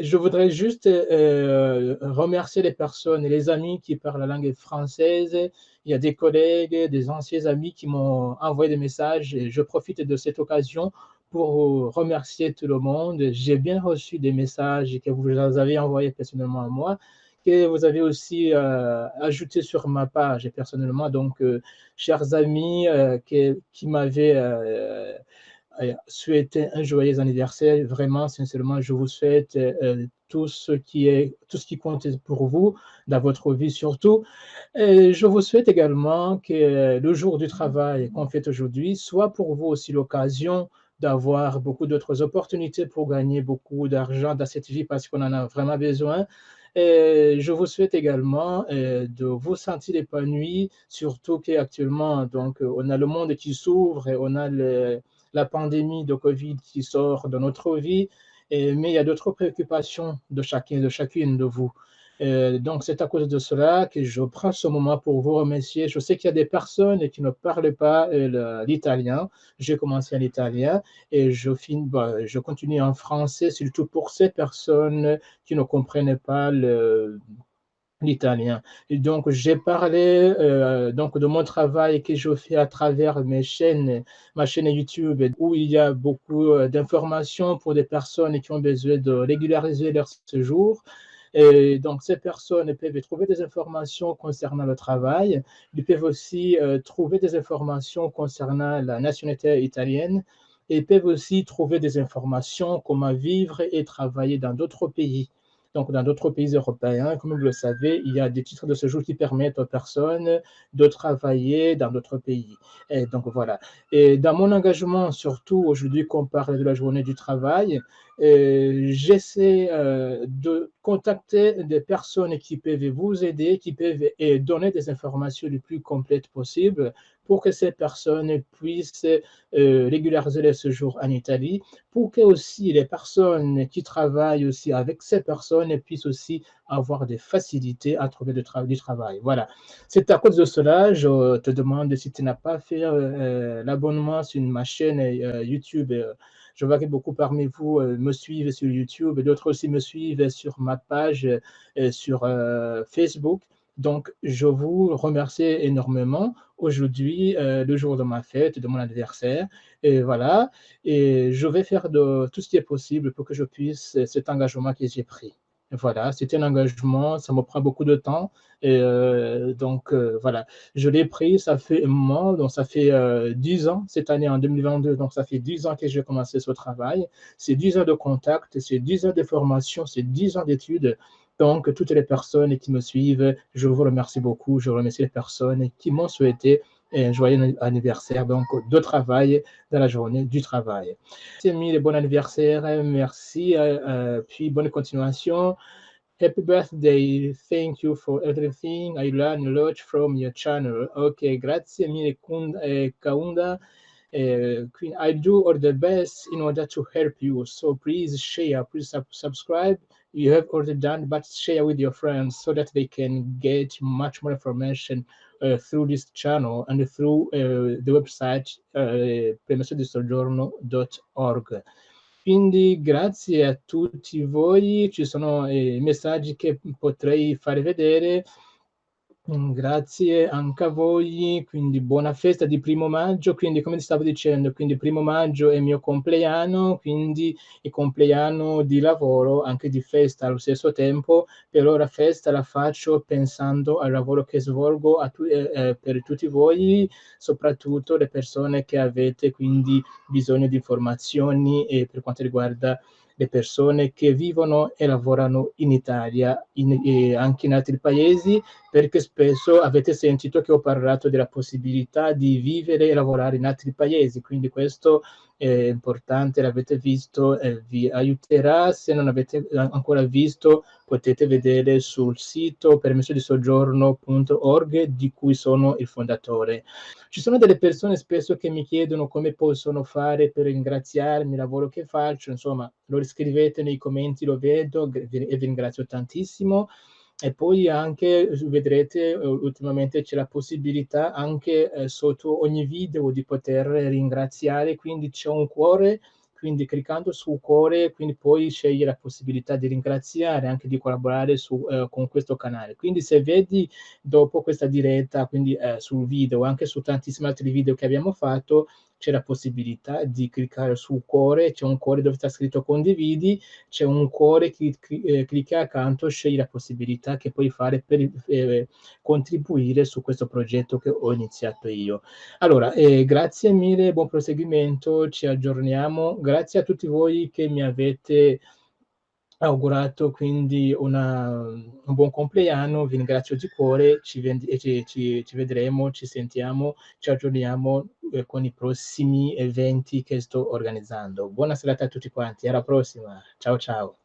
je voudrais juste remercier les personnes et les amis qui parlent la langue française. Il y a des collègues, des anciens amis qui m'ont envoyé des messages et je profite de cette occasion pour remercier tout le monde. J'ai bien reçu des messages que vous avez envoyés personnellement à moi, que vous avez aussi ajouté sur ma page personnellement. Donc, chers amis qui m'avaient souhaiter un joyeux anniversaire. Vraiment, sincèrement, je vous souhaite tout ce qui compte pour vous, dans votre vie surtout. Et je vous souhaite également que le jour du travail qu'on fait aujourd'hui soit pour vous aussi l'occasion d'avoir beaucoup d'autres opportunités pour gagner beaucoup d'argent dans cette vie parce qu'on en a vraiment besoin. Et je vous souhaite également de vous sentir épanoui, surtout qu'actuellement, donc, on a le monde qui s'ouvre et on a la pandémie de Covid qui sort de notre vie, mais il y a d'autres préoccupations de chacun, de chacune de vous. Donc, c'est à cause de cela que je prends ce moment pour vous remercier. Je sais qu'il y a des personnes qui ne parlent pas l'italien. J'ai commencé en italien et je continue en français, surtout pour ces personnes qui ne comprennent pas l'italien. Et donc, j'ai parlé donc de mon travail que je fais à travers ma chaîne YouTube, où il y a beaucoup d'informations pour des personnes qui ont besoin de régulariser leur séjour. Et donc, ces personnes peuvent trouver des informations concernant le travail. Ils peuvent aussi trouver des informations concernant la nationalité italienne. Et ils peuvent aussi trouver des informations comment vivre et travailler dans d'autres pays. Donc, dans d'autres pays européens, comme vous le savez, il y a des titres de séjour qui permettent aux personnes de travailler dans d'autres pays. Et donc, voilà. Et dans mon engagement, surtout aujourd'hui qu'on parle de la journée du travail, j'essaie de contacter des personnes qui peuvent vous aider, qui peuvent donner des informations les plus complètes possibles pour que ces personnes puissent régulariser leur séjour en Italie, pour que aussi les personnes qui travaillent aussi avec ces personnes puissent aussi avoir des facilités à trouver du travail. Voilà. C'est à cause de cela, je te demande si tu n'as pas fait l'abonnement sur ma chaîne YouTube. Je vois que beaucoup parmi vous me suivent sur YouTube et d'autres aussi me suivent sur ma page sur Facebook. Donc, je vous remercie énormément. Aujourd'hui, le jour de ma fête, de mon anniversaire. Et voilà. Et je vais faire tout ce qui est possible pour que je puisse, cet engagement que j'ai pris. Voilà, c'est un engagement, ça me prend beaucoup de temps. Et donc, voilà, je l'ai pris, ça fait moi, donc ça fait 10 ans, cette année en 2022, donc ça fait 10 ans que j'ai commencé ce travail. C'est 10 ans de contact, c'est 10 ans de formation, c'est 10 ans d'études. Donc, toutes les personnes qui me suivent, je vous remercie beaucoup. Je remercie les personnes qui m'ont souhaité un joyeux anniversaire, donc de travail dans la journée du travail. Merci, Emile, bon anniversaire, merci, puis bonne continuation. Happy birthday, thank you for everything. I learned a lot from your channel. Ok, grazie mille, Kaunda. I do all the best in order to help you. So please share, please subscribe. You have already done, but share with your friends so that they can get much more information through this channel and through the website permessodisoggiorno.org. Quindi grazie a tutti voi, ci sono messaggi che potrei fare vedere. Grazie anche a voi, quindi buona festa di primo maggio, quindi come ti stavo dicendo, quindi primo maggio è il mio compleanno, quindi il compleanno di lavoro, anche di festa allo stesso tempo, per ora festa la faccio pensando al lavoro che svolgo per tutti voi, soprattutto le persone che avete quindi bisogno di informazioni per quanto riguarda le persone che vivono e lavorano in Italia e anche in altri paesi, perché spesso avete sentito che ho parlato della possibilità di vivere e lavorare in altri paesi, quindi questo è importante, l'avete visto, vi aiuterà. Se non avete ancora visto, potete vedere sul sito permessodisoggiorno.org, di cui sono il fondatore. Ci sono delle persone spesso che mi chiedono come possono fare per ringraziarmi il lavoro che faccio, insomma, lo scrivete nei commenti, lo vedo e vi ringrazio tantissimo. E poi anche vedrete ultimamente c'è la possibilità anche sotto ogni video di poter ringraziare, quindi c'è un cuore, quindi cliccando su cuore, quindi poi scegli la possibilità di ringraziare, anche di collaborare con questo canale. Quindi se vedi dopo questa diretta, quindi sul video, anche su tantissimi altri video che abbiamo fatto, c'è la possibilità di cliccare sul cuore, c'è un cuore dove sta scritto condividi, c'è un cuore, clicchi accanto, scegli la possibilità che puoi fare per contribuire su questo progetto che ho iniziato io. Allora, grazie mille, buon proseguimento, ci aggiorniamo. Grazie a tutti voi che mi avete augurato quindi un buon compleanno, vi ringrazio di cuore, ci vedremo, ci sentiamo, ci aggiorniamo, con i prossimi eventi che sto organizzando. Buona serata a tutti quanti, alla prossima. Ciao, ciao.